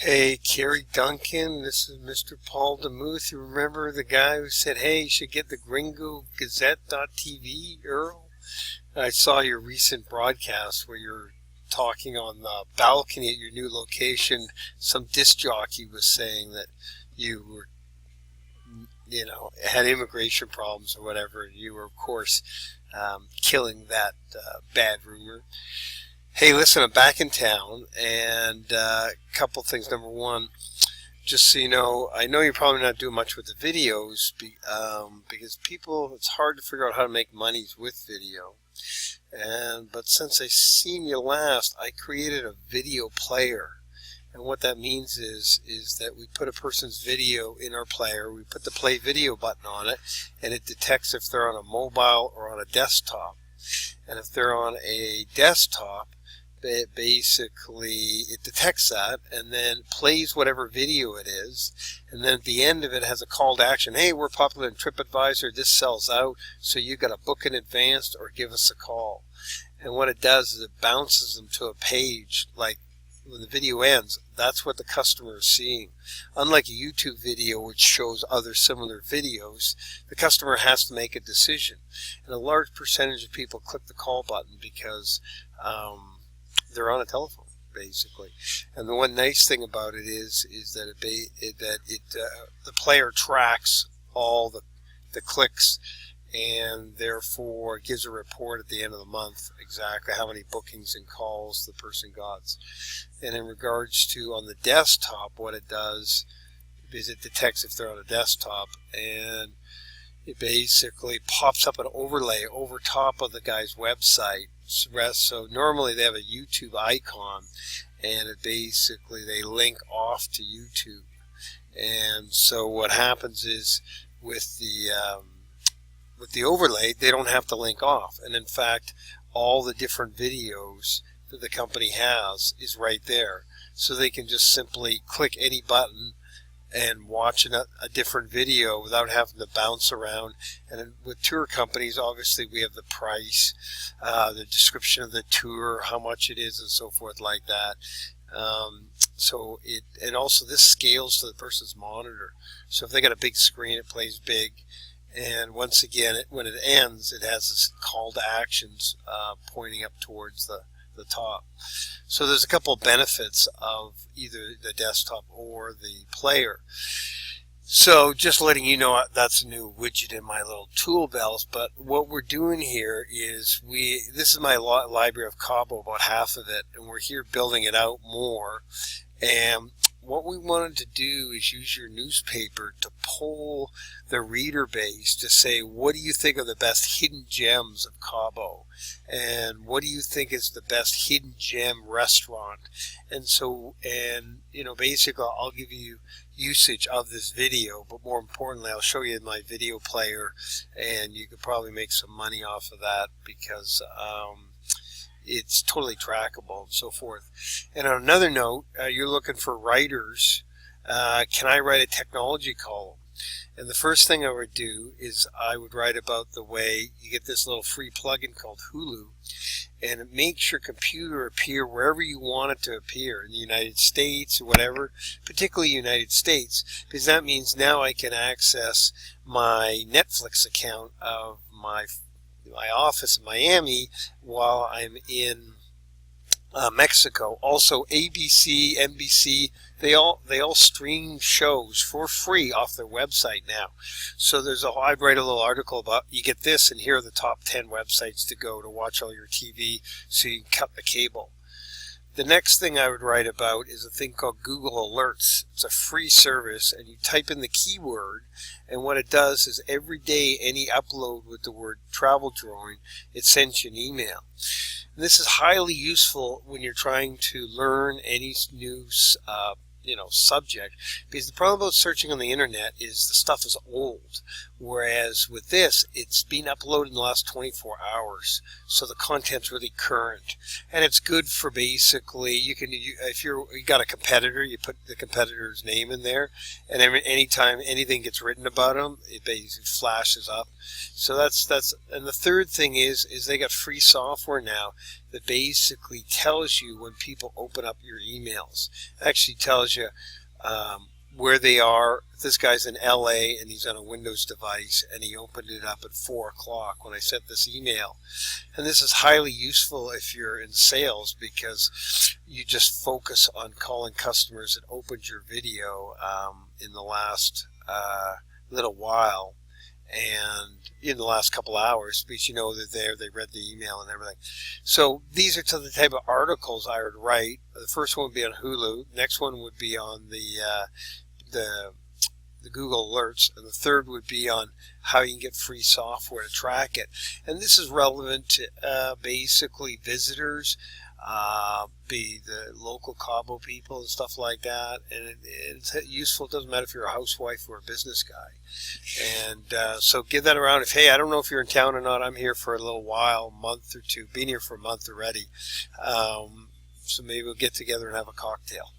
Hey, Kerry Duncan, this is Mr. Paul DeMuth. You remember the guy who said, hey, you should get the Gringo Gazette.tv, Earl? I saw your recent broadcast where you're talking on the balcony at your new location. Some disc jockey was saying that you were, had immigration problems or whatever, and you were, of course, killing that bad rumor. Hey, listen, I'm back in town, and a couple things. Number one, just so you know, I know you're probably not doing much with the videos because it's hard to figure out how to make monies with video. But since I seen you last, I created a video player. And what that means is that we put a person's video in our player, we put the play video button on it, and it detects if they're on a mobile or on a desktop. And if they're on a desktop, it detects that and then plays whatever video it is, and then at the end of it has a call to action. Hey, we're popular in TripAdvisor, this sells out, so you got to book in advance or give us a call. And what it does is it bounces them to a page. Like when the video ends, that's what the customer is seeing. Unlike a YouTube video which shows other similar videos, the customer has to make a decision, and a large percentage of people click the call button because they're on a telephone, basically. And the one nice thing about it is that the player tracks all the clicks, and therefore gives a report at the end of the month exactly how many bookings and calls the person got. And in regards to on the desktop, what it does is it detects if they're on a desktop, and it basically pops up an overlay over top of the guy's website. So normally they have a YouTube icon, and they link off to YouTube. And so what happens is with the overlay, they don't have to link off. And in fact, all the different videos that the company has is right there. So they can just simply click any button and watch a different video without having to bounce around. And with tour companies, obviously we have the price, the description of the tour, how much it is, and so forth like that. And also this scales to the person's monitor. So if they got a big screen, it plays big. And once again, when it ends, it has this call to actions pointing up towards the top. So there's a couple of benefits of either the desktop or the player. So just letting you know, that's a new widget in my little tool belt. But what we're doing here is this is my library of Cabo, about half of it, and we're here building it out more. And what we wanted to do is use your newspaper to poll the reader base to say, what do you think are the best hidden gems of Cabo? And what do you think is the best hidden gem restaurant? And basically I'll give you usage of this video, but more importantly, I'll show you my video player, and you could probably make some money off of that because it's totally trackable and so forth. And on another note, you're looking for writers. Can I write a technology column? And the first thing I would do is I would write about the way you get this little free plugin called Hulu, and it makes your computer appear wherever you want it to appear, in the United States or whatever, particularly United States, because that means now I can access my Netflix account of my office in Miami while I'm in Mexico. Also, ABC, NBC, they all stream shows for free off their website now. So I'd write a little article about, you get this, and here are the top 10 websites to go to watch all your TV, so you can cut the cable. The next thing I would write about is a thing called Google Alerts. It's a free service, and you type in the keyword, and what it does is every day any upload with the word travel drawing, it sends you an email. And this is highly useful when you're trying to learn any new subject, because the problem about searching on the internet is the stuff is old. Whereas with this, it's been uploaded in the last 24 hours, so the content's really current, and it's good for basically if you got a competitor, you put the competitor's name in there, and anytime anything gets written about them, it basically flashes up. So that's and the third thing is they got free software now that basically tells you when people open up your emails. It actually tells you where they are. This guy's in LA and he's on a Windows device and he opened it up at 4 o'clock when I sent this email. And this is highly useful if you're in sales, because you just focus on calling customers that opened your video in the last little while, and in the last couple hours, because you know they're there, they read the email and everything. So these are the type of articles I would write. The first one would be on Hulu. Next one would be on the Google Alerts, and the third would be on how you can get free software to track it. And this is relevant to basically visitors, be the local Cabo people and stuff like that. And it's useful. It doesn't matter if you're a housewife or a business guy. And so give that around. Hey, I don't know if you're in town or not. I'm here for a little while, a month or two. Been here for a month already. So maybe we'll get together and have a cocktail.